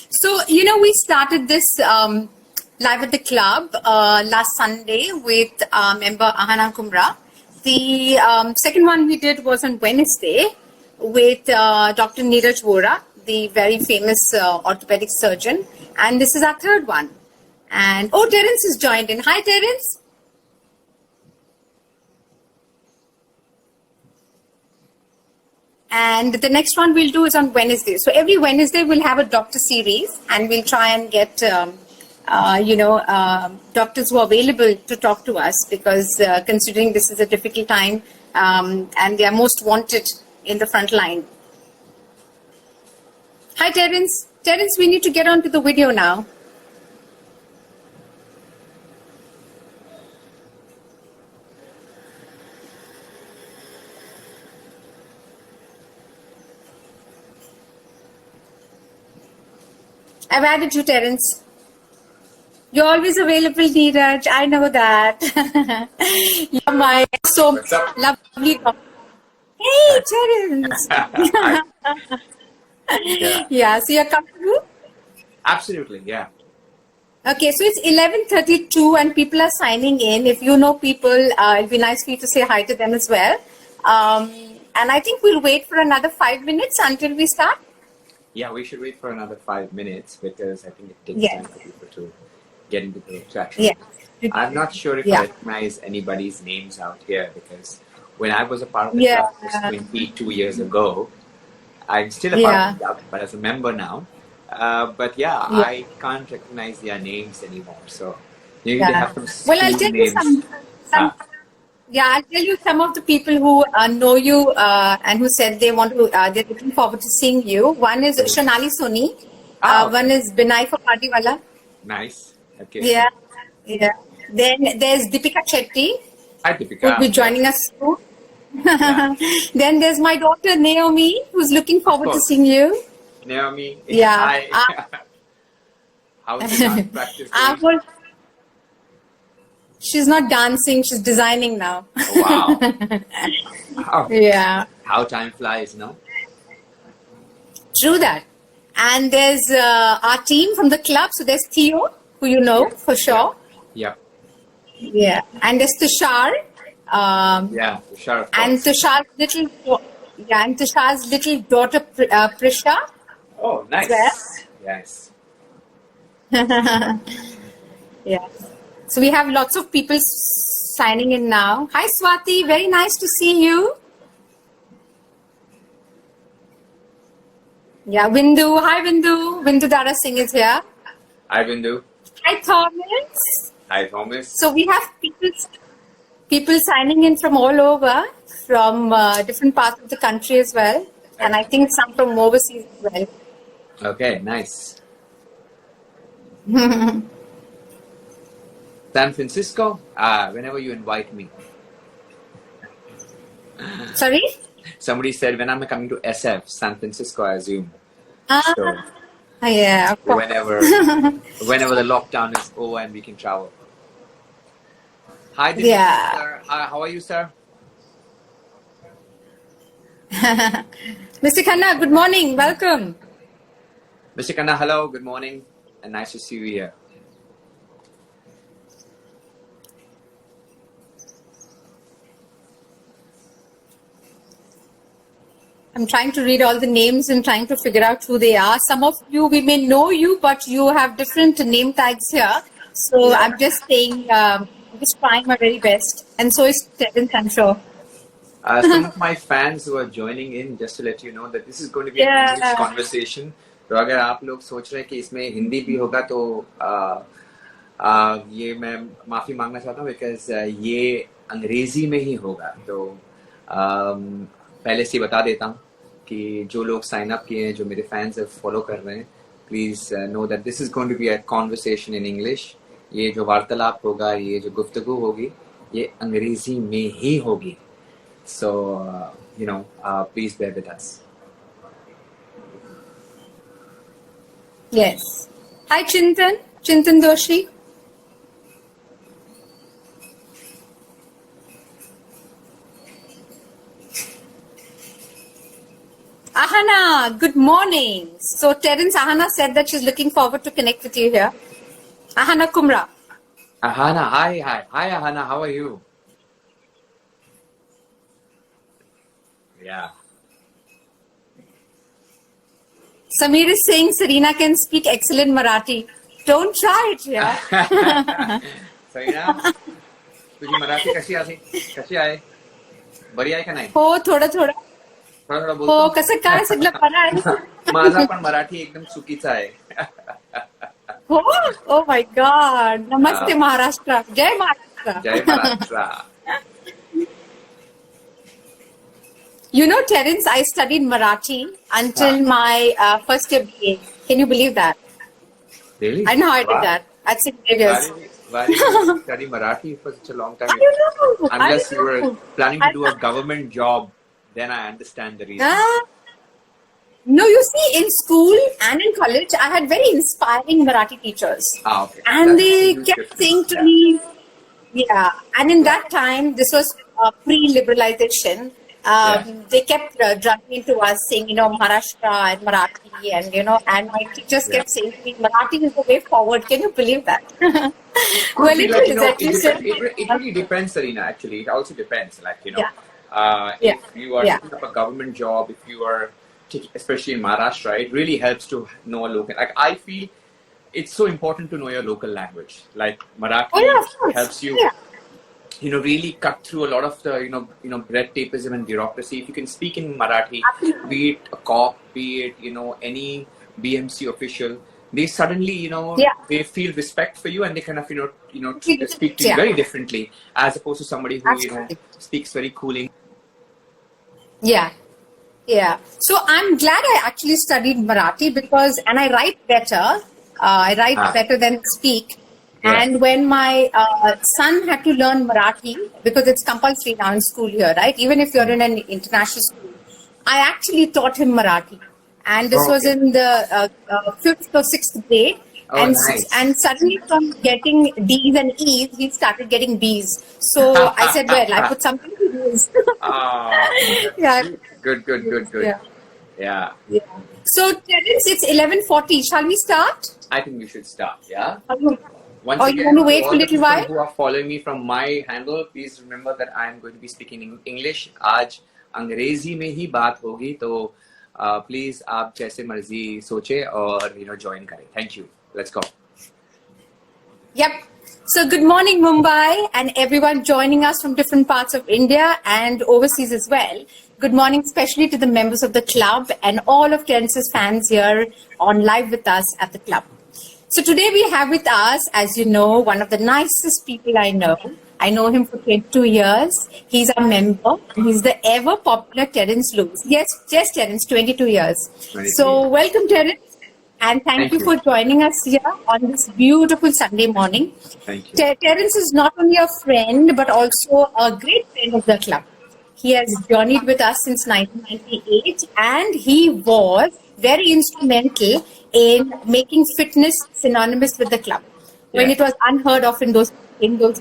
So, we started this live at the club last Sunday with member Ahana Kumra. The second one we did was on Wednesday with Dr. Neeraj Vora, the very famous orthopedic surgeon. And this is our third one. And, Terence has joined in. Hi, Terence. And the next one we'll do is on Wednesday. So every Wednesday we'll have a doctor series, and we'll try and get, doctors who are available to talk to us, because considering this is a difficult time, and they are most wanted in the front line. Hi, Terence. Terence, we need to get on to the video now. I've added you, Terence. You're always available, Neeraj. I know that. You're my so lovely doctor. Hey, Terence. Yeah, so you're comfortable? Absolutely, yeah. Okay, so it's 11:32 and people are signing in. If you know people, it'd be nice for you to say hi to them as well. And I think we'll wait for another 5 minutes until we start. Yeah, we should wait for another 5 minutes because I think it takes time for people to get into the traction. Yeah. I'm not sure if I recognize anybody's names out here, because when I was a part of the club just 22 years ago, I'm still a part of the club, but as a member now. I can't recognize their names anymore. So maybe they have some Well, I'll tell names. you some I'll tell you some of the people who know you and who said they want to, they're looking forward to seeing you. One is Shonali Soni. One is Binay Fakadiwala. Nice. Okay. Yeah. Then there's Deepika Chetty. Hi, Deepika. Who'll be joining us soon. Then there's my daughter Naomi, who's looking forward to seeing you. Naomi. Yeah. Hi. How's the dance practice going? She's not dancing, she's designing now. Oh, wow. Yeah. How time flies, no? True that. And there's our team from the club. So there's Theo, who you know for sure. Yeah. Yeah. And there's Tushar. Tushar. And Tushar's little daughter Prisha. Oh, nice. There. Yes. Yeah. So we have lots of people signing in now. Hi, Swati. Very nice to see you. Yeah, Bindu. Hi, Bindu. Bindu Dara Singh is here. Hi, Bindu. Hi, Thomas. Hi, Thomas. So we have people signing in from all over, from different parts of the country as well. And I think some from overseas as well. Okay, nice. San Francisco, whenever you invite me. Sorry? Somebody said, when am I coming to SF? San Francisco, I assume. So, yeah, of course. whenever the lockdown is over and we can travel. Hi, sir. How are you, sir? Mr. Khanna, good morning. Welcome. Mr. Khanna, hello. Good morning. And nice to see you here. I'm trying to read all the names and trying to figure out who they are. Some of you, we may know you, but you have different name tags here. So I'm just saying, I'm just trying my very best. And so is Terence, I'm sure. Some of my fans who are joining in, just to let you know that this is going to be an English conversation. तो अगर आप लोग सोच रहे हैं कि इसमें हिंदी भी होगा तो ये मैं माफ़ी मांगना चाहता हूँ, बिकॉज ये अंग्रेजी में ही होगा. तो पहले से बता देता हूँ कि जो लोग साइन अप किए हैं, जो मेरे फैंस फॉलो कर रहे हैं, please know that this is going to be a conversation in English. ये जो वार्तालाप होगा, ये जो गुफ्तगू होगी, ये अंग्रेजी में ही होगी. So please bear with us. Yes. Hi, Chintan Doshi. Ahana, good morning. So Terence, Ahana said that she's looking forward to connect with you here. Ahana Kumra. Ahana, hi Ahana, how are you? Yeah. Samir is saying Serena can speak excellent Marathi. Don't try it, yeah. Sarina, तुझी मराठी कशी आहे? बरी आहे का नाही? हो, थोडं थोडं हो, बोलतो. कसं काय सगळं बरं आहे? माझा पण मराठी एकदम चुकीचा आहे. हो, oh my God. Namaste Maharashtra. Jai Maharashtra. जय Maharashtra. You know, Terence, I studied Marathi until my first year BA. Can you believe that? Really? I know how I Wow. did that. At 6 years. Why did you study Marathi for such a long time? I don't know. Unless I you were don't know. planning to do a government job, then I understand the reason. No, you see, in school and in college, I had very inspiring Marathi teachers. Okay. And That's they good. kept saying to me, yeah, and in that time, this was pre-liberalization. They kept drugging into us saying, you know, Maharashtra and Marathi, and, you know, and my teachers kept saying to me, Marathi is the way forward. Can you believe that? Well, See, it like, is. you know, At least it really depends, Serena, actually. It also depends. Like, you know, Yeah. if you are taking up a government job, if you are, especially in Maharashtra, it really helps to know a local. Like, I feel it's so important to know your local language. Like, Marathi of course. helps you, you know, really cut through a lot of the, you know, red tapeism and bureaucracy. If you can speak in Marathi, be it a cop, be it, you know, any BMC official, they suddenly, you know, they feel respect for you and they kind of, you know, speak to you very differently as opposed to somebody who, you know, speaks very coolly. Yeah. Yeah. So I'm glad I actually studied Marathi because, and I write better. I write better than speak. Yeah. And when my son had to learn Marathi, because it's compulsory now in school here, right? Even if you're in an international school, I actually taught him Marathi. And this was in the 5th or 6th grade. Oh, nice. And suddenly from getting D's and E's, he started getting B's. So I said, well, I put something to B's. Yeah. Good. Yeah. So, Terence, it's 11:40. Shall we start? I think we should start, yeah? Or you want to wait for a little while? Who are following me from my handle, please remember that I am going to be speaking in English. आज अंग्रेजी में ही बात होगी, तो please आप जैसे मर्जी सोचे और you know join करें. Thank you. Let's go. Yep. So good morning, Mumbai, and everyone joining us from different parts of India and overseas as well. Good morning, especially to the members of the club and all of Terence's fans here on live with us at the club. So today we have with us, as you know, one of the nicest people I know. I know him for 22 years. He's a member. He's the ever popular Terence Lewis. Yes, Terence, 22 years. 22 So welcome, Terence. And thank you for joining us here on this beautiful Sunday morning. Thank you. Terence is not only a friend, but also a great friend of the club. He has journeyed with us since 1998, and he was very instrumental in making fitness synonymous with the club when it was unheard of in those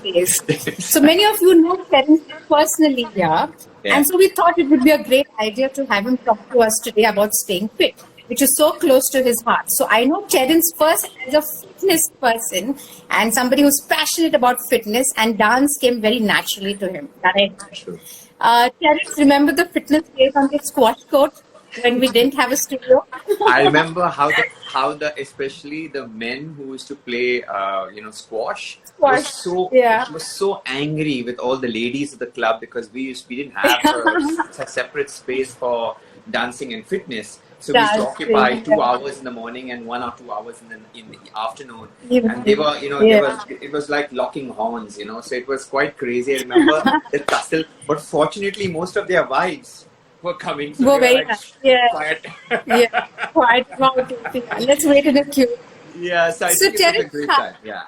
days. So many of you know Terence personally here, and so we thought it would be a great idea to have him talk to us today about staying fit, which is so close to his heart. So I know Terence first as a fitness person and somebody who's passionate about fitness, and dance came very naturally to him. True. Terence, remember the fitness days on the squash court when we didn't have a studio? I remember how the especially the men who used to play squash was so angry with all the ladies of the club because we didn't have a separate space for dancing and fitness. So we used to occupy 2 hours in the morning and 1 or 2 hours in the afternoon. And they were, it was like locking horns, so it was quite crazy. I remember the tussle, but fortunately most of their wives were coming. So very like, nice. Quiet. Quiet about it. Let's wait in the queue. Yeah, so I think it was a great time. Yeah.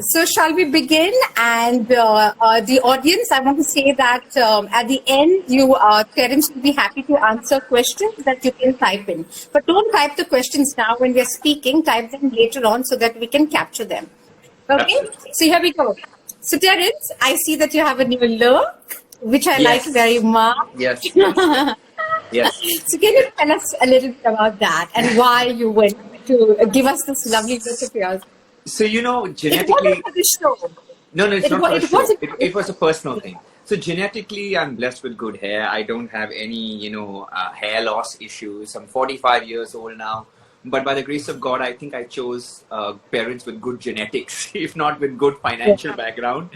So shall we begin? And the audience, I want to say that at the end, Terence will be happy to answer questions that you can type in. But don't type the questions now when we are speaking. Type them later on so that we can capture them. Okay? So here we go. So Terence, I see that you have a new look, which I like very much. Yes. Yes. So can you tell us a little bit about that and why you went to give us this lovely look of yours? So, It wasn't genetically, for the show. no, no, it's not for a It show. wasn't. It was a personal thing. So genetically, I'm blessed with good hair. I don't have any, hair loss issues. I'm 45 years old now. But by the grace of God, I think I chose parents with good genetics, if not with good financial background,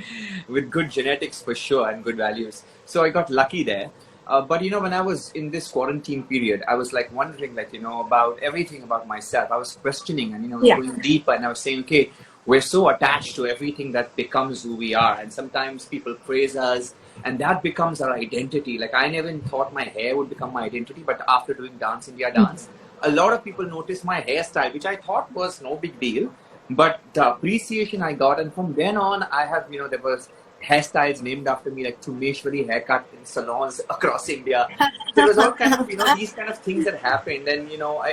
with good genetics for sure and good values. So I got lucky there. But when I was in this quarantine period, I was like wondering, like, about everything about myself. I was questioning and, Yeah. going deeper, and I was saying, okay, we're so attached to everything that becomes who we are. And sometimes people praise us, and that becomes our identity. Like, I never thought my hair would become my identity, but after doing Dance India Dance, a lot of people noticed my hairstyle, which I thought was no big deal. But the appreciation I got, and from then on, I have, there was hairstyles named after me, like Tumeshwari haircut in salons across India. There was all kind of, these kind of things that happened. And,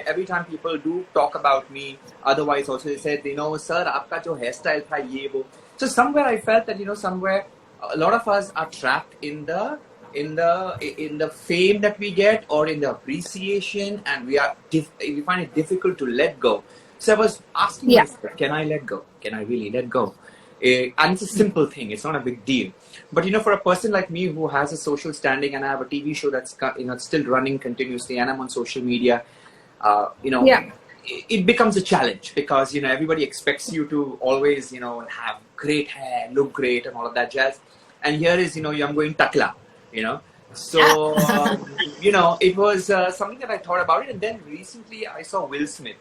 every time people do talk about me, otherwise also they said, sir, aapka jo hairstyle tha ye wo. So somewhere I felt that, somewhere a lot of us are trapped in the fame that we get, or in the appreciation, and we find it difficult to let go. So I was asking myself, can I let go? Can I really let go? And it's a simple thing. It's not a big deal. But, for a person like me who has a social standing, and I have a TV show that's, still running continuously, and I'm on social media, it becomes a challenge, because, everybody expects you to always, have great hair, look great, and all of that jazz. And here is, I'm going takla, So, it was something that I thought about it. And then recently I saw Will Smith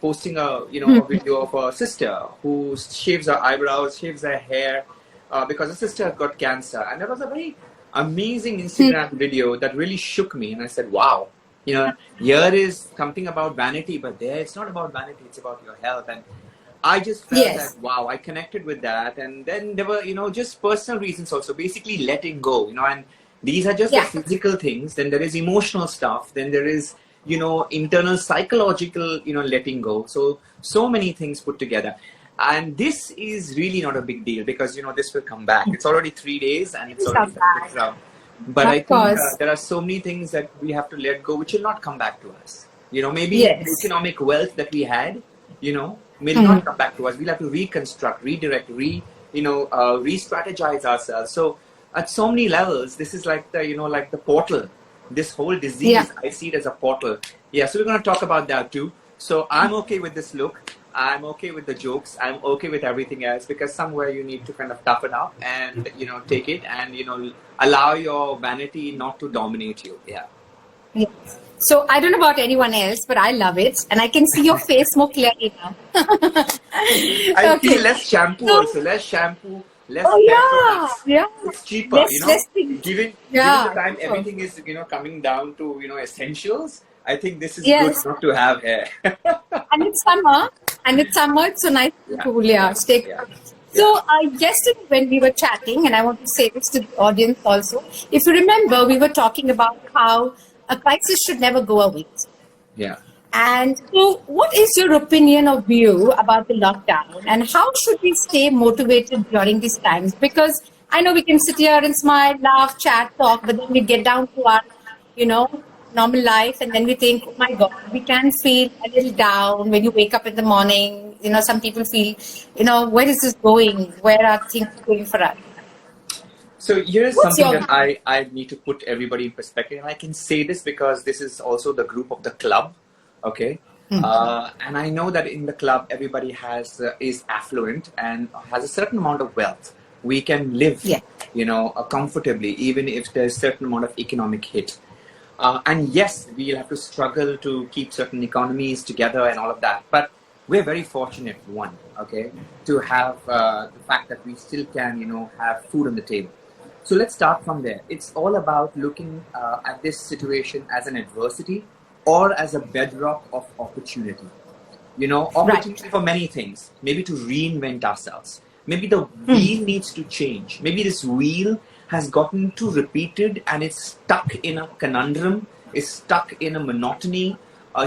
posting a video of a sister who shaves her eyebrows, shaves her hair, because her sister got cancer. And that was a very amazing Instagram video that really shook me. And I said, wow, here is something about vanity, but there it's not about vanity, it's about your health. And I just felt that, wow, I connected with that. And then there were, just personal reasons also, basically letting go, and these are just the physical things. Then there is emotional stuff. Then there is, internal psychological, letting go. So many things put together. And this is really not a big deal, because, this will come back. It's already 3 days and it's already back. But I think there are so many things that we have to let go, which will not come back to us. Maybe the economic wealth that we had, will not come back to us. We'll have to reconstruct, redirect, re-strategize ourselves. So at so many levels, this is like the, like the portal. This whole disease, I see it as a portal. Yeah, so we're going to talk about that too. So I'm okay with this look. I'm okay with the jokes. I'm okay with everything else, because somewhere you need to kind of toughen up and, take it and, allow your vanity not to dominate you. Yeah. So I don't know about anyone else, but I love it. And I can see your face more clearly now. I feel less shampoo also. Less shampoo, less It's cheaper, Given the time everything is, coming down to, essentials, I think this is good not to have hair. And it's summer. It's so nice to cool. Stay. So yesterday when we were chatting, and I want to say this to the audience also, if you remember, we were talking about how a crisis should never go away. Yeah. And so what is your opinion or view about the lockdown, and how should we stay motivated during these times? Because I know we can sit here and smile, laugh, chat, talk, but then we get down to our, normal life, and then we think, oh my God, we can feel a little down when you wake up in the morning. Some people feel, where is this going? Where are things going for us? So here's something that I need to put everybody in perspective. And I can say this because this is also the group of the club. Okay. And I know that in the club, everybody is affluent and has a certain amount of wealth. We can live, comfortably, even if there's a certain amount of economic hit. And yes, we'll have to struggle to keep certain economies together and all of that. But we're very fortunate, to have the fact that we still can, have food on the table. So let's start from there. It's all about looking at this situation as an adversity or as a bedrock of opportunity. Opportunity for many things. Maybe to reinvent ourselves. Maybe the wheel needs to change. Maybe this wheel has gotten too repeated and it's stuck in a conundrum, is stuck in a monotony,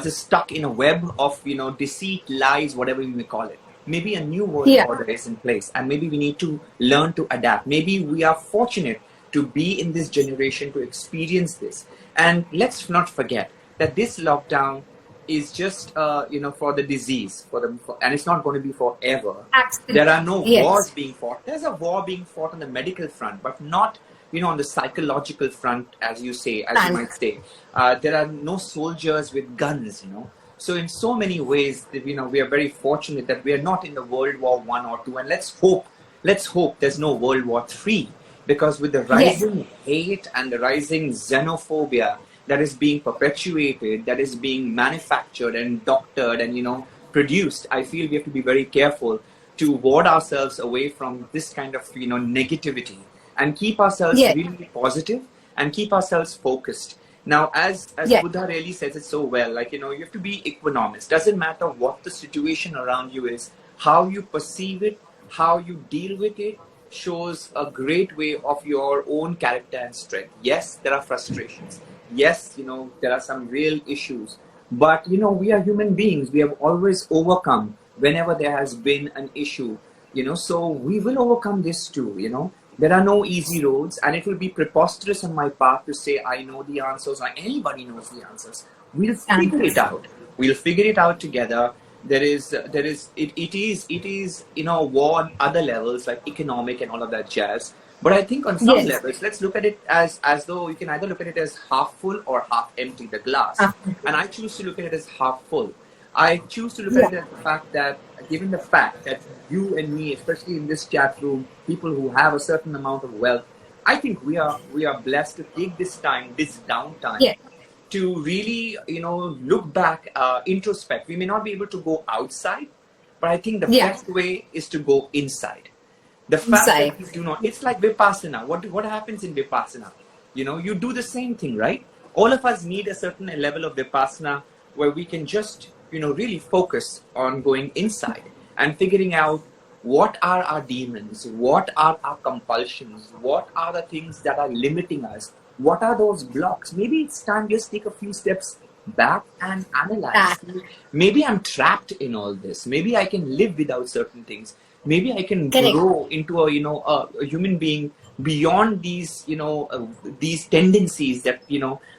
is stuck in a web of, deceit, lies, whatever you may call it. Maybe a new world order is in place, and maybe we need to learn to adapt. Maybe we are fortunate to be in this generation, to experience this. And let's not forget that this lockdown is just for the disease, and it's not going to be forever. Absolutely. There are no Yes. wars being fought. There's a war being fought on the medical front, but not on the psychological front, as you might say. There are no soldiers with guns. So in so many ways, we are very fortunate that we are not in the World War I or II, and let's hope there's no World War III, because with the rising hate and the rising xenophobia that is being perpetuated, that is being manufactured and doctored and produced, I feel we have to be very careful to ward ourselves away from this kind of negativity, and keep ourselves really positive and keep ourselves focused. Now, as Buddha really says it so well, you have to be equanimous. Doesn't matter what the situation around you is, how you perceive it, how you deal with it shows a great way of your own character and strength. Yes, there are frustrations. Yes, there are some real issues. But, we are human beings. We have always overcome whenever there has been an issue, so we will overcome this too. There are no easy roads, and it will be preposterous on my part to say I know the answers or anybody knows the answers. We'll figure it out. We'll figure it out together. It is war on other levels like economic and all of that jazz. But I think on some levels, let's look at it as though you can either look at it as half full or half empty, the glass. And I choose to look at it as half full. I choose to look at it as the fact that, given the fact that you and me, especially in this chat room, people who have a certain amount of wealth, I think we are blessed to take this downtime, to really, look back, introspect. We may not be able to go outside, but I think the best way is to go inside. The fact that we do not, it's like Vipassana. What happens in Vipassana? You do the same thing, right? All of us need a certain level of Vipassana where we can just, really focus on going inside and figuring out what are our demons, what are our compulsions, what are the things that are limiting us, what are those blocks. Maybe it's time just take a few steps back and analyze. Maybe I'm trapped in all this. Maybe I can live without certain things. Maybe I can grow into a human being beyond these these tendencies that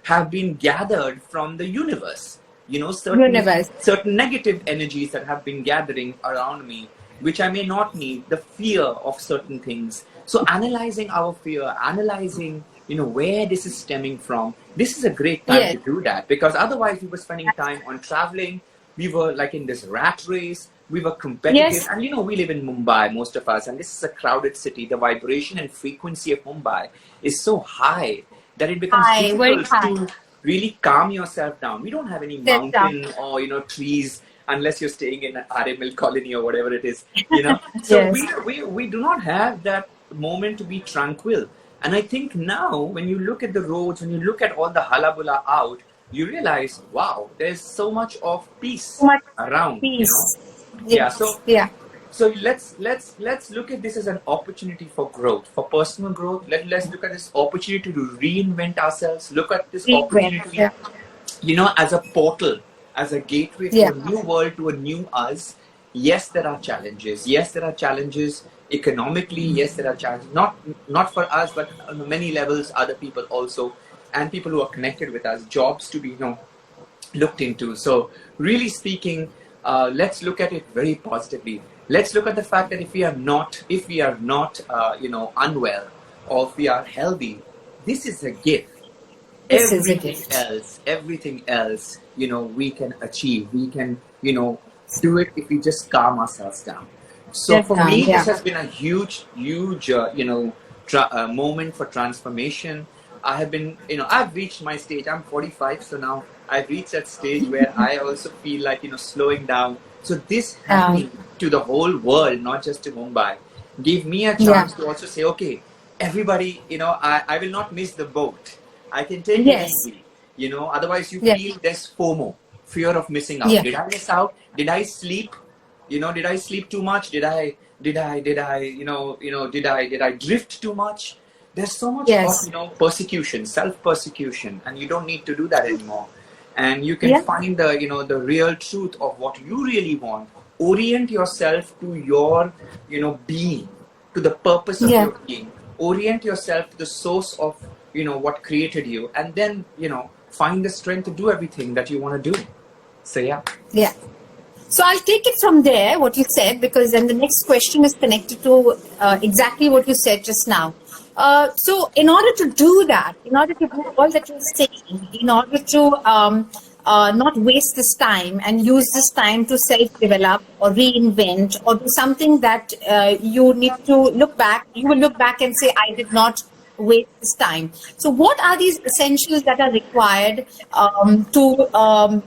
have been gathered from the universe. Certain negative energies that have been gathering around me, which I may not need, the fear of certain things. So analyzing our fear, analyzing where this is stemming from, this is a great time to do that, because otherwise we were spending time on traveling. We were like in this rat race. We were competitive. And we live in Mumbai, most of us, and this is a crowded city. The vibration and frequency of Mumbai is so high that it becomes difficult to really calm yourself down. We don't have any mountain or trees, unless you're staying in an RML colony or whatever it is. So we do not have that moment to be tranquil. And I think now, when you look at the roads, when you look at all the hullabulla out, you realize, wow, there's so much of peace around. So let's look at this as an opportunity for growth, for personal growth. Let's look at this opportunity to reinvent ourselves. Look at this opportunity, as a portal, as a gateway to a new world, to a new us. Yes, there are challenges. Yes, there are challenges economically. Yes, there are challenges. Not for us, but on many levels, other people also, and people who are connected with us. Jobs to be looked into. So really speaking, let's look at it very positively. Let's look at the fact that if we are not unwell, or if we are healthy, this is a gift. Everything else, we can achieve. We can, do it if we just calm ourselves down. So for me, this has been a huge, moment for transformation. I have been, I've reached my stage. I'm 45, so now I've reached that stage where I also feel like, slowing down. So this happening to the whole world, not just to Mumbai, gave me a chance to also say, okay, everybody, I will not miss the boat. I can take it easy, otherwise you feel there's FOMO, fear of missing out. Did I miss out? Did I sleep? Did I sleep too much? Did I drift too much? There's so much of, persecution, self-persecution, and you don't need to do that anymore. And you can find the, the real truth of what you really want. Orient yourself to your, being, to the purpose of your being. orient yourself to the source of, what created you, and then, find the strength to do everything that you want to do. So yeah. Yeah. So I'll take it from there, what you said, because then the next question is connected to exactly what you said just now. So in order to do that, in order to do all that you're saying, in order to not waste this time and use this time to self-develop or reinvent or do something that you need to look back, you will look back and say, I did not waste this time. So what are these essentials that are required to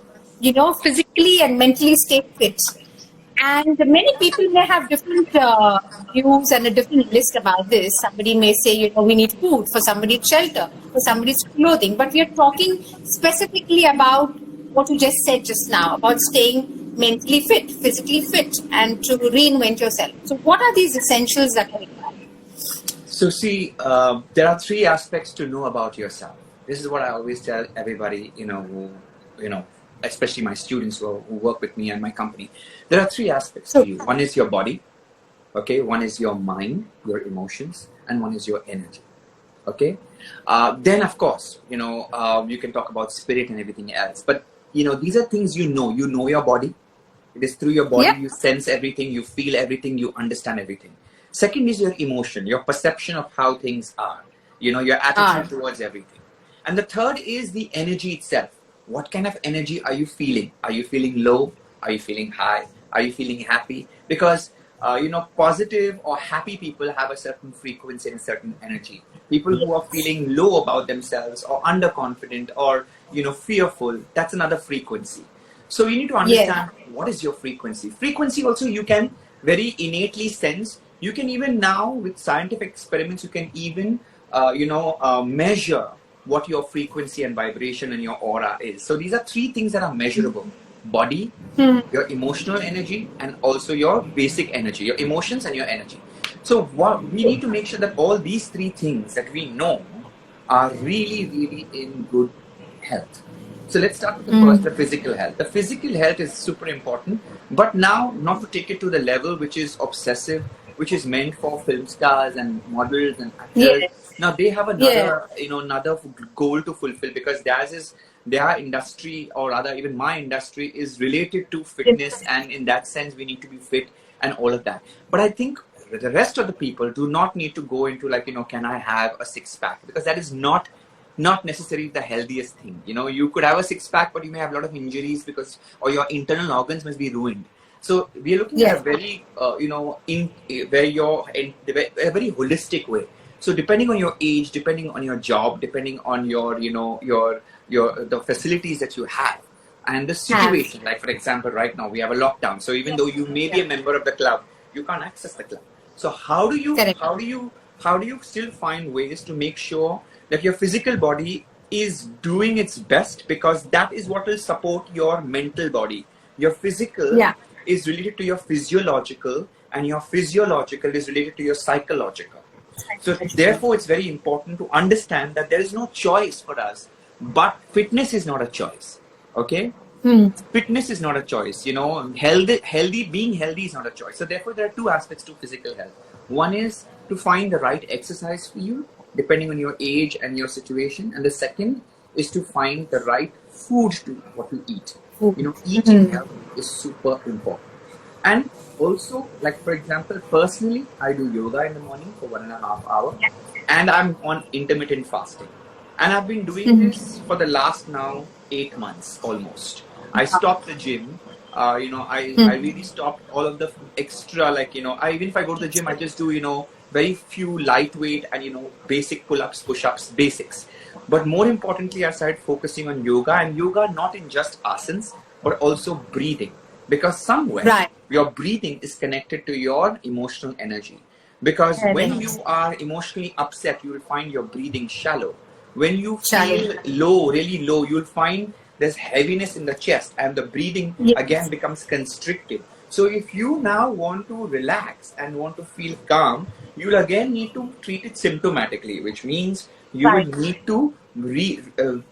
physically and mentally stay fit? And many people may have different views and a different list about this. Somebody may say, we need food, for somebody it's shelter, for somebody it's clothing. But we are talking specifically about what you just said just now, about staying mentally fit, physically fit, and to reinvent yourself. So what are these essentials that are required? So see, there are three aspects to know about yourself. This is what I always tell everybody, especially my students who work with me and my company. There are three aspects to you. One is your body, okay? One is your mind, your emotions, and one is your energy, okay? Then, of course, you can talk about spirit and everything else. But, these are things you know your body. It is through your body, you sense everything, you feel everything, you understand everything. Second is your emotion, your perception of how things are, your attitude towards everything. And the third is the energy itself. What kind of energy are you feeling? Are you feeling low? Are you feeling high? Are you feeling happy? Because, positive or happy people have a certain frequency and a certain energy. People who are feeling low about themselves or underconfident or, fearful, that's another frequency. So you need to understand what is your frequency. Frequency also you can very innately sense. You can even now with scientific experiments, you can even, measure what your frequency and vibration and your aura is. So these are three things that are measurable. Body, your emotional energy, and also your basic energy, your emotions and your energy. So what we need to make sure that all these three things that we know are really, really in good health. So let's start with the first, the physical health. The physical health is super important, but now not to take it to the level which is obsessive, which is meant for film stars and models and actors. Now they have another, another goal to fulfill, because their industry, or rather even my industry, is related to fitness, and in that sense we need to be fit and all of that. But I think the rest of the people do not need to go into can I have a six-pack, because that is not necessarily the healthiest thing. You could have a six-pack, but you may have a lot of injuries or your internal organs must be ruined. So we are looking at a very, a very holistic way. So depending on your age, depending on your job, depending on your, the facilities that you have and the situation, like for example, right now we have a lockdown. So even though you may be a member of the club, you can't access the club. So how do you still find ways to make sure that your physical body is doing its best, because that is what will support your mental body. Your physical is related to your physiological, and your physiological is related to your psychological. So therefore, it's very important to understand that there is no choice for us, but fitness is not a choice. Okay? Fitness is not a choice. Being healthy is not a choice. So therefore, there are two aspects to physical health. One is to find the right exercise for you, depending on your age and your situation. And the second is to find the right food to what you eat. Eating health is super important. And also, like for example, personally, I do yoga in the morning for 1.5 hours, and I'm on intermittent fasting. And I've been doing this for the last now 8 months almost. I stopped the gym. I really stopped all of the extra, even if I go to the gym, I just do, very few lightweight and, basic pull-ups, push-ups, basics. But more importantly, I started focusing on yoga, and yoga not in just asanas, but also breathing. Because somewhere your breathing is connected to your emotional energy. Because when you are emotionally upset, you will find your breathing shallow. When you feel low, really low, you'll find there's heaviness in the chest, and the breathing again becomes constricted. So if you now want to relax and want to feel calm, you'll again need to treat it symptomatically, which means you will need to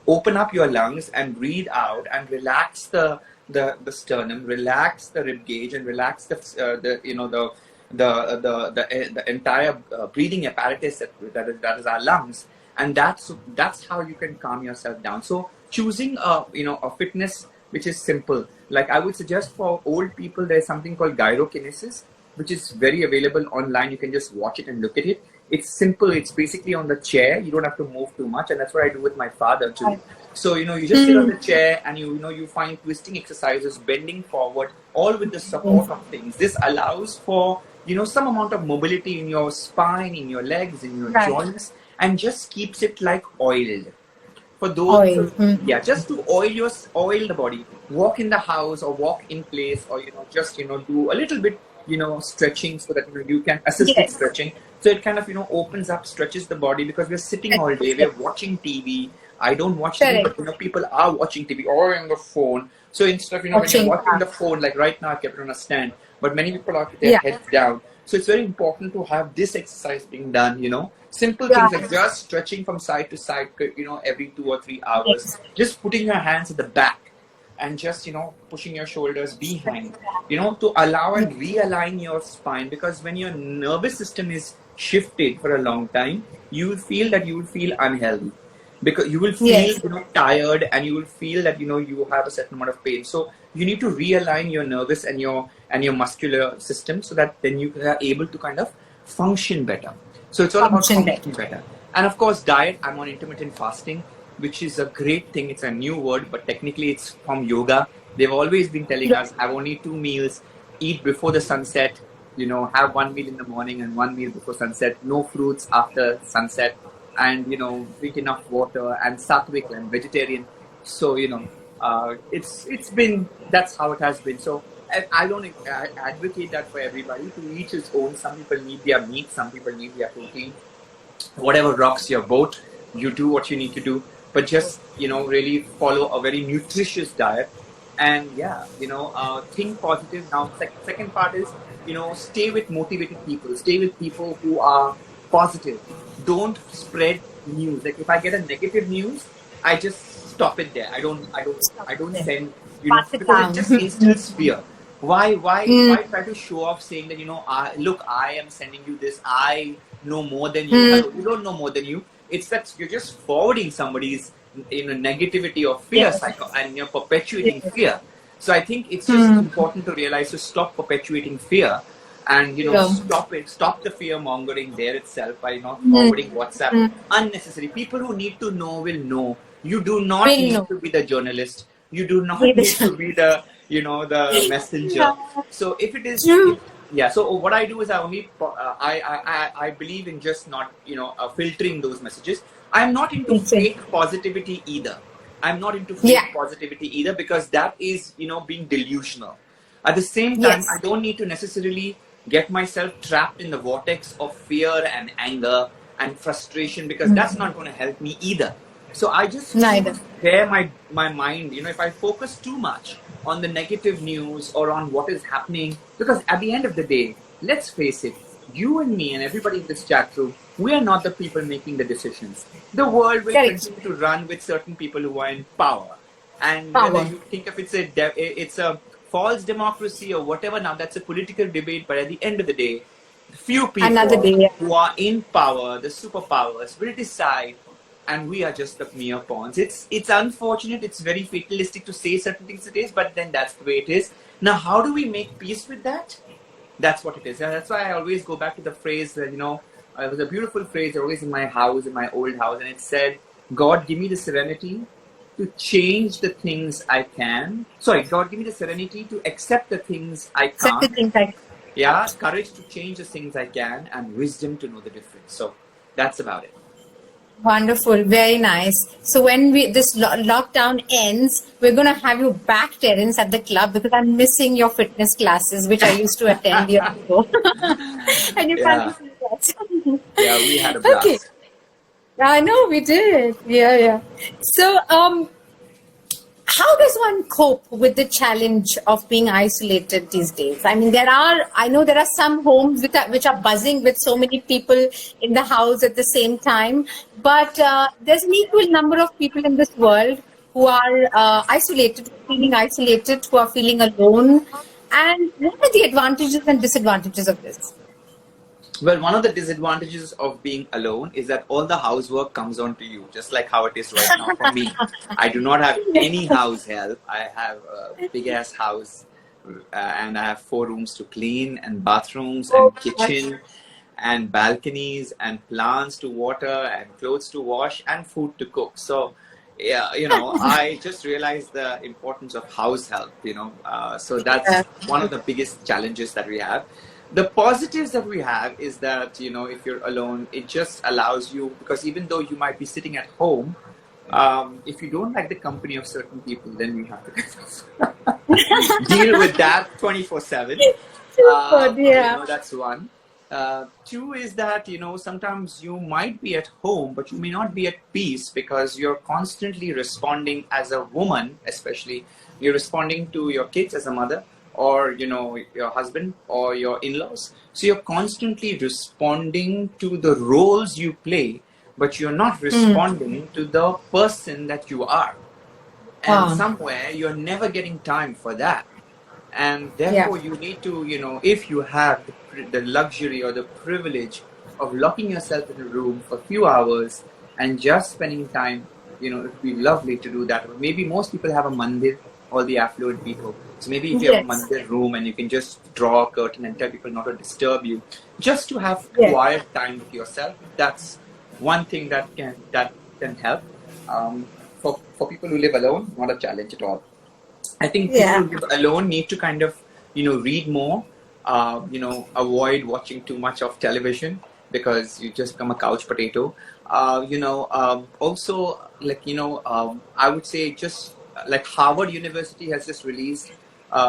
open up your lungs and breathe out and relax the sternum, relax the rib cage, and relax the the entire breathing apparatus that is our lungs, and that's how you can calm yourself down. So choosing a fitness which is simple, like I would suggest for old people, there's something called gyrokinesis, which is very available online. You can just watch it and look at it. It's simple. It's basically on the chair. You don't have to move too much, and that's what I do with my father too. So you just sit on the chair, and you find twisting exercises, bending forward, all with the support of things. This allows for some amount of mobility in your spine, in your legs, in your joints, and just keeps it like oiled. For those, just to oil the body. Walk in the house or walk in place, or just do a little bit stretching, so that you can assisted stretching. So it kind of opens up, stretches the body, because we're sitting all day, we're watching TV. I don't watch TV, but people are watching TV or on the phone. So instead of when you're watching the phone, like right now I kept it on a stand, but many people are with their heads down. So it's very important to have this exercise being done. Simple things like just stretching from side to side, every 2 or 3 hours. Just putting your hands at the back and just pushing your shoulders behind, to allow and realign your spine, because when your nervous system is shifted for a long time, you will feel unhealthy, because you will feel tired, and you will feel that you have a certain amount of pain. So you need to realign your nervous and your muscular system, so that then you are able to kind of function better. So it's all about functioning better. And of course, diet. I'm on intermittent fasting, which is a great thing. It's a new word, but technically it's from yoga. They've always been telling us, have only 2 meals, eat before the sunset, have 1 meal in the morning and 1 meal before sunset, no fruits after sunset, and drink enough water, and sattvic and vegetarian. So it's been, that's how it has been. So I don't advocate that for everybody. To each his own. Some people need their meat, some people need their protein. Whatever rocks your boat, you do what you need to do, but just really follow a very nutritious diet. And think positive. Now second part is stay with motivated people, stay with people who are positive. Don't spread news. Like if I get a negative news, I just stop it there. I don't send because it just instills fear. Why try to show off, saying that I am sending you this, I know more than you. You don't know more than you. It's that you're just forwarding somebody's negativity or fear cycle, and you're perpetuating fear. So I think it's just important to realize to stop perpetuating fear, and stop the fear mongering there itself by not forwarding WhatsApp unnecessary. People who need to know will know. You do not need to be the journalist. You do not need to be the the messenger. So if it is so what I do is I only I believe in just not filtering those messages. I'm not into fake positivity either. Because that is being delusional. At the same time, I don't need to necessarily get myself trapped in the vortex of fear and anger and frustration, because that's not going to help me either. So I just prepare my mind. If I focus too much on the negative news or on what is happening, because at the end of the day, let's face it, you and me and everybody in this chat room, we are not the people making the decisions. The world will continue to run with certain people who are in power. And whether you think if it's a false democracy or whatever, now that's a political debate, but at the end of the day, few people who are in power, the superpowers, will decide, and we are just the mere pawns. It's unfortunate, it's very fatalistic to say certain things it is, but then that's the way it is. Now, how do we make peace with that? That's what it is. And that's why I always go back to the phrase that, it was a beautiful phrase always in my house, in my old house, and it said, God, give me the serenity to change the things I can. Sorry, God, give me the serenity to accept the things I can't. Courage to change the things I can, and wisdom to know the difference. So that's about it. Wonderful, very nice. So when this lockdown ends, we're going to have you back, Terence, at the club, because I'm missing your fitness classes, which I used to attend years ago. And you can't see that. Yeah, we had a blast. Okay. I know we did. Yeah. So, how does one cope with the challenge of being isolated these days? I mean, I know there are some homes which are buzzing with so many people in the house at the same time, but there's an equal number of people in this world who are isolated, feeling isolated, who are feeling alone. And what are the advantages and disadvantages of this? Well, one of the disadvantages of being alone is that all the housework comes on to you, just like how it is right now for me. I do not have any house help. I have a big ass house, and I have 4 rooms to clean, and bathrooms, Oh and gosh. kitchen, and balconies, and plants to water, and clothes to wash, and food to cook. So, yeah, I just realized the importance of house help. So Yeah. that's one of the biggest challenges that we have. The positives that we have is that if you're alone, it just allows you, because even though you might be sitting at home, if you don't like the company of certain people, then we have to kind of deal with that 24/7. Good, yeah. That's one. Two is that sometimes you might be at home, but you may not be at peace because you're constantly responding as a woman, especially you're responding to your kids as a mother, or your husband or your in-laws. So you're constantly responding to the roles you play, but you're not responding to the person that you are. And Wow. somewhere you're never getting time for that. And Yeah. therefore you need to, if you have the luxury or the privilege of locking yourself in a room for a few hours and just spending time, it would be lovely to do that. Maybe most people have a mandir, all the affluent people. So maybe if you have a Yes. mandir room and you can just draw a curtain and tell people not to disturb you, just to have Yes. quiet time with yourself, that's one thing that can help. For people who live alone, not a challenge at all. I think people Yeah. who live alone need to kind of, read more, avoid watching too much of television because you just become a couch potato. Also, like, I would say just like Harvard University has just released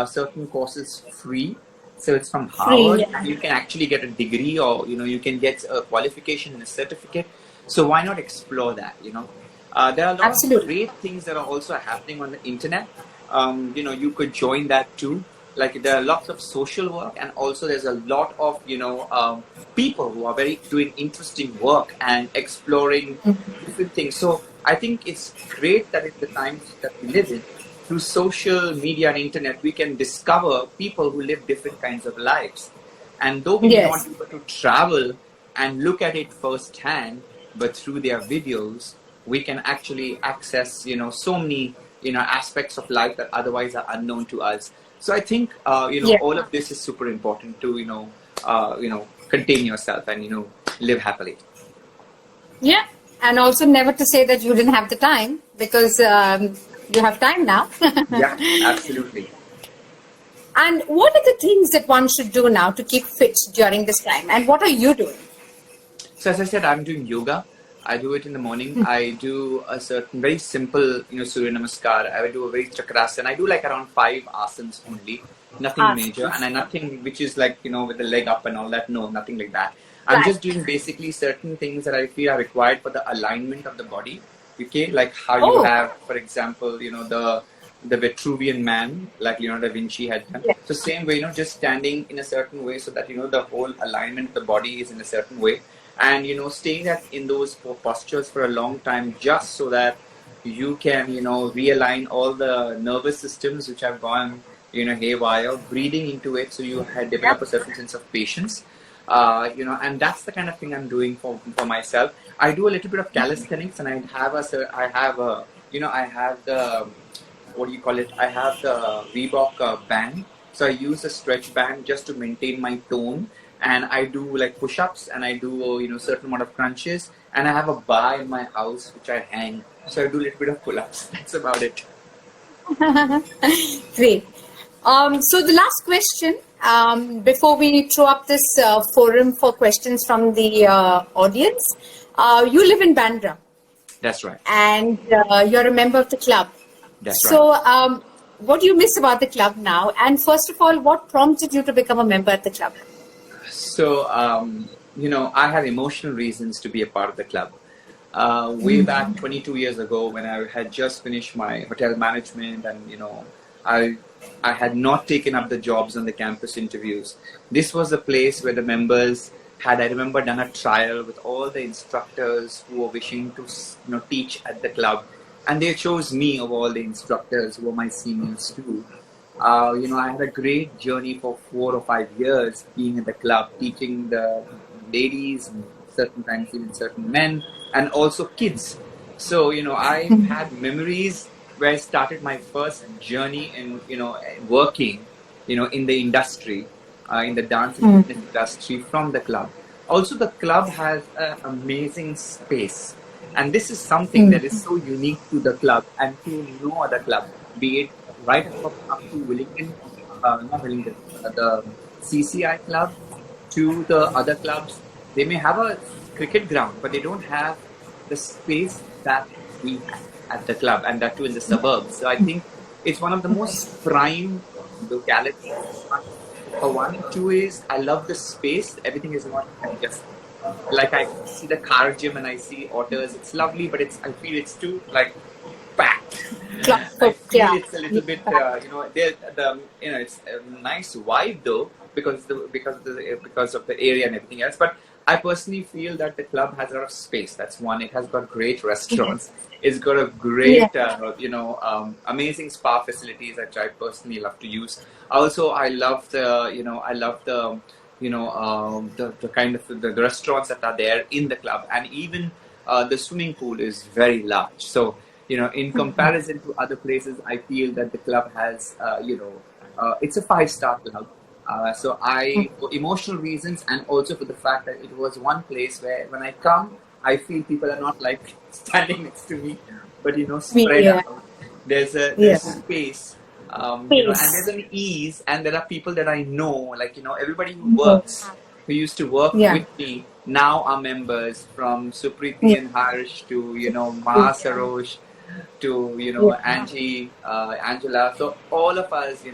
certain courses free. So it's from Free. Harvard, Yeah. and you can actually get a degree, or, you can get a qualification and a certificate. So why not explore that? There are a lot of Absolutely. great things that are also happening on the internet. You could join that too. Like, there are lots of social work, and also there's a lot of people who are very doing interesting work and exploring different things. So I think it's great that in the times that we live in, through social media and internet, we can discover people who live different kinds of lives. And though we may not Yes. be able to travel and look at it firsthand, but through their videos, we can actually access, so many, aspects of life that otherwise are unknown to us. So I think, Yeah. all of this is super important to, contain yourself and, live happily. Yeah. And also never to say that you didn't have the time, because you have time now. Yeah, absolutely. And what are the things that one should do now to keep fit during this time? And what are you doing? So as I said, I'm doing yoga. I do it in the morning. I do a certain very simple, Surya Namaskar. I do a very chakrasana. I do like around 5 asanas only, nothing major, Asanas. and nothing which is like, with the leg up and all that. No, nothing like that. I'm Right. just doing basically certain things that I feel are required for the alignment of the body. Okay, like how you Oh, have, for example, the Vitruvian Man, like Leonardo da Vinci had done. yeah. So same way, just standing in a certain way so that the whole alignment of the body is in a certain way, and staying that in those postures for a long time, just so that you can realign all the nervous systems which have gone haywire, breathing into it, so you had develop Yep. a certain sense of patience. And that's the kind of thing I'm doing for myself. I do a little bit of calisthenics, and I have the, what do you call it? I have the Reebok band. So I use a stretch band just to maintain my tone, and I do like push-ups, and I do certain amount of crunches, and I have a bar in my house which I hang. So I do a little bit of pull-ups. That's about it. Great. So the last question, before we throw up this forum for questions from the audience, you live in Bandra, That's right. and you're a member of the club. That's right. So, what do you miss about the club now? And first of all, what prompted you to become a member at the club? So, I had emotional reasons to be a part of the club. Way back 22 years ago, when I had just finished my hotel management, and I had not taken up the jobs on the campus interviews. This was a place where the members had, I remember, done a trial with all the instructors who were wishing to teach at the club, and they chose me of all the instructors who were my seniors too. I had a great journey for 4 or 5 years being at the club, teaching the ladies, and certain times even certain men, and also kids. So, I had memories where I started my first journey in, working, in the industry, in the dance and fitness industry from the club. Also, the club has an amazing space. And this is something that is so unique to the club and to no other club, be it right up to Wellington, not Wellington, the CCI club, to the other clubs. They may have a cricket ground, but they don't have the space that we have at the club, and that too in the suburbs. So I think it's one of the most prime localities. For one, two is I love the space. Everything is not just like I see the car gym and I see otters. It's lovely, but I feel it's too like packed. I feel it's a little bit, it's a nice vibe though because of the area and everything else. But I personally feel that the club has a lot of space. That's one. It has got great restaurants. It's got a great, amazing spa facilities that I personally love to use. Also, I love the kind of the restaurants that are there in the club, and even the swimming pool is very large. So, in comparison to other places, I feel that the club has, it's a 5-star club. So for emotional reasons, and also for the fact that it was one place where when I come, I feel people are not like standing next to me, but spread out. There's space, and there's an ease, and there are people that I know, like everybody who used to work with me now are members, from Supriti and Harsh to Ma Sarosh to Angie, Angela. So all of us,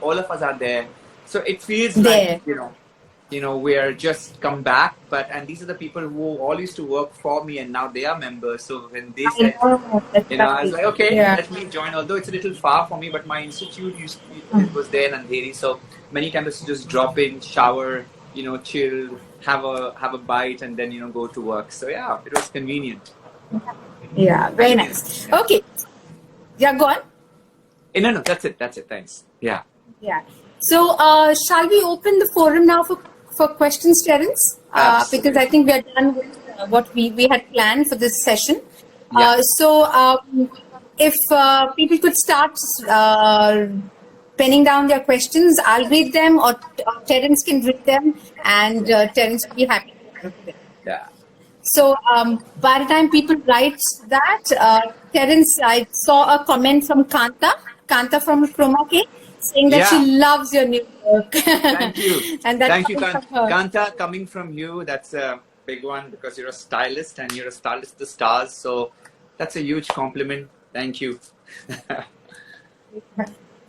all of us are there. So it feels like we are just come back. And these are the people who all used to work for me, and now they are members. So when they said, I was like, okay, let me join. Although it's a little far for me, but my institute it was there in Andheri. So many times just drop in, shower, chill, have a bite, and then go to work. So yeah, it was convenient. Yeah, very nice. Okay. Yeah, go on. No, that's it. Thanks. Yeah. Yeah. So, shall we open the forum now for questions, Terence? Because I think we are done with what we had planned for this session. Yeah. If people could start penning down their questions, I'll read them, or Terence can read them, and Terence will be happy to answer them. Yeah. So by the time people write that, Terence, I saw a comment from Kanta from Chroma K, saying that she loves your new work. Thank you. And that's Thank you, Kanta. Coming from you, that's a big one, because you're a stylist and you're a stylist of the stars. So that's a huge compliment. Thank you.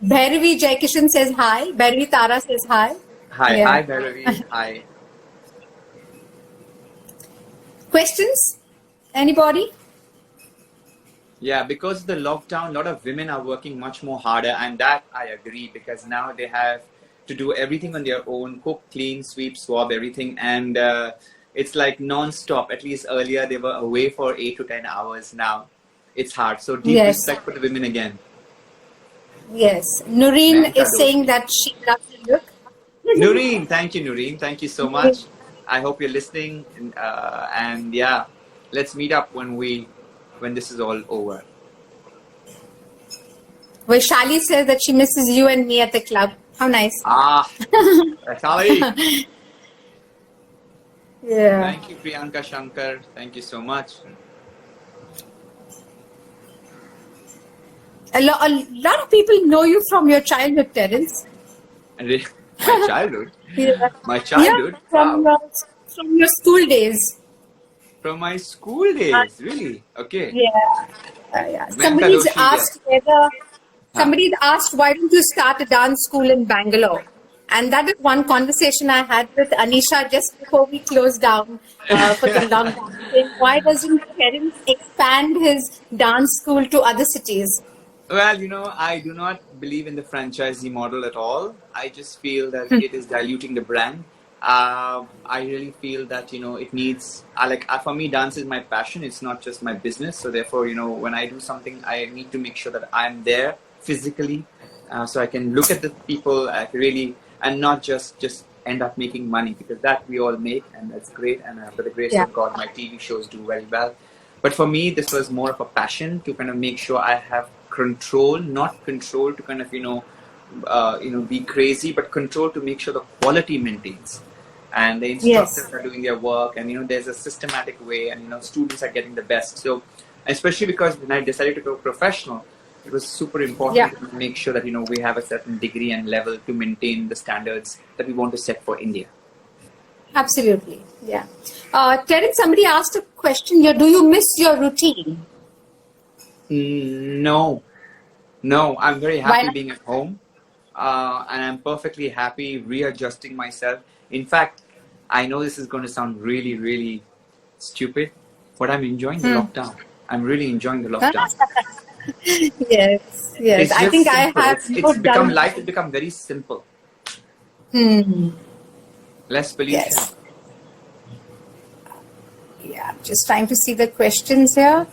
Bhairavi Jaikishan says hi. Bhairavi Tara says hi. Hi. Hi, Bhairavi. Hi. Questions? Anybody? Yeah, because of the lockdown, a lot of women are working much more harder, and that I agree, because now they have to do everything on their own, cook, clean, sweep, swab, everything, and it's like non-stop. At least earlier they were away for 8 to 10 hours. Now it's hard. So deep respect for the women again. Yes. Noreen is saying that she loves the look. Noreen, thank you, Noreen. Thank you so much. I hope you're listening, and yeah, let's meet up when this is all over. Well, Shali says that she misses you and me at the club. How nice. Shali. Yeah. Thank you, Priyanka Shankar. Thank you so much. A lot of people know you from your childhood, Terence. My childhood? Yeah. My childhood? Yeah, from your school days. From my school days? Really? Okay. Yeah. Somebody's asked why don't you start a dance school in Bangalore? And that is one conversation I had with Anisha just before we closed down for the lockdown. Why doesn't Terence expand his dance school to other cities? Well, I do not believe in the franchisee model at all. I just feel that it is diluting the brand. I really feel that, it needs, for me, dance is my passion. It's not just my business. So therefore, when I do something, I need to make sure that I'm there physically, so I can look at the people really, and not just end up making money, because that we all make, and that's great. And by the grace Yeah. of God, my TV shows do very well. But for me, this was more of a passion to kind of make sure I have control, not control to kind of be crazy, but control to make sure the quality maintains. And the instructors Yes. are doing their work, and there's a systematic way, and students are getting the best. So, especially because when I decided to go professional, it was super important Yeah. to make sure that we have a certain degree and level to maintain the standards that we want to set for India. Absolutely. Yeah. Terence, somebody asked a question here. Do you miss your routine? No, I'm very Why happy not? being at home, and I'm perfectly happy readjusting myself. In fact, I know this is going to sound really, really stupid, but I'm enjoying the lockdown. I'm really enjoying the lockdown. Yes. Yes. It's I just think I simple. have It's become life has become very simple. Less pollution. Yes. Yeah. Just trying to see the questions here.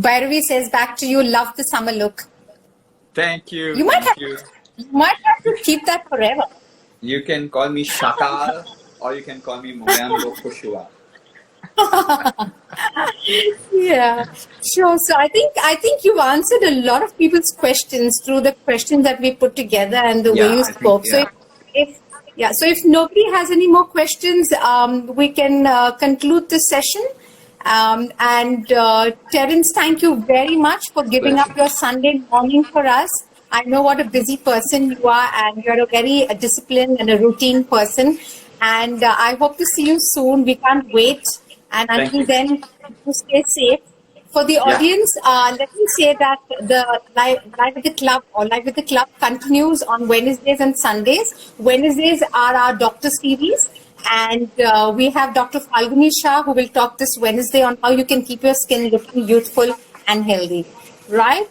Bhairavi says, back to you. Love the summer look. Thank you. You might Thank have to keep that forever. You can call me Shakal, or you can call me Moyambo Kushua. Yeah, sure. So I think you've answered a lot of people's questions through the questions that we put together and the way you spoke. So if nobody has any more questions, we can conclude this session. Terence, thank you very much for giving up your Sunday morning for us. I know what a busy person you are, and you're a very disciplined and a routine person. And I hope to see you soon. We can't wait. And until then, you stay safe. For the audience, let me say that the Live with the Club or Live with the Club continues on Wednesdays and Sundays. Wednesdays are our doctor series. And we have Dr. Falguni Shah, who will talk this Wednesday on how you can keep your skin looking youthful and healthy. Right?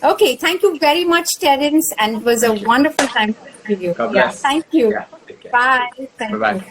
Okay. Thank you very much, Terence. And it was a wonderful time with you. God bless. Thank you. Yeah, take care. Bye. Thank Bye-bye. you.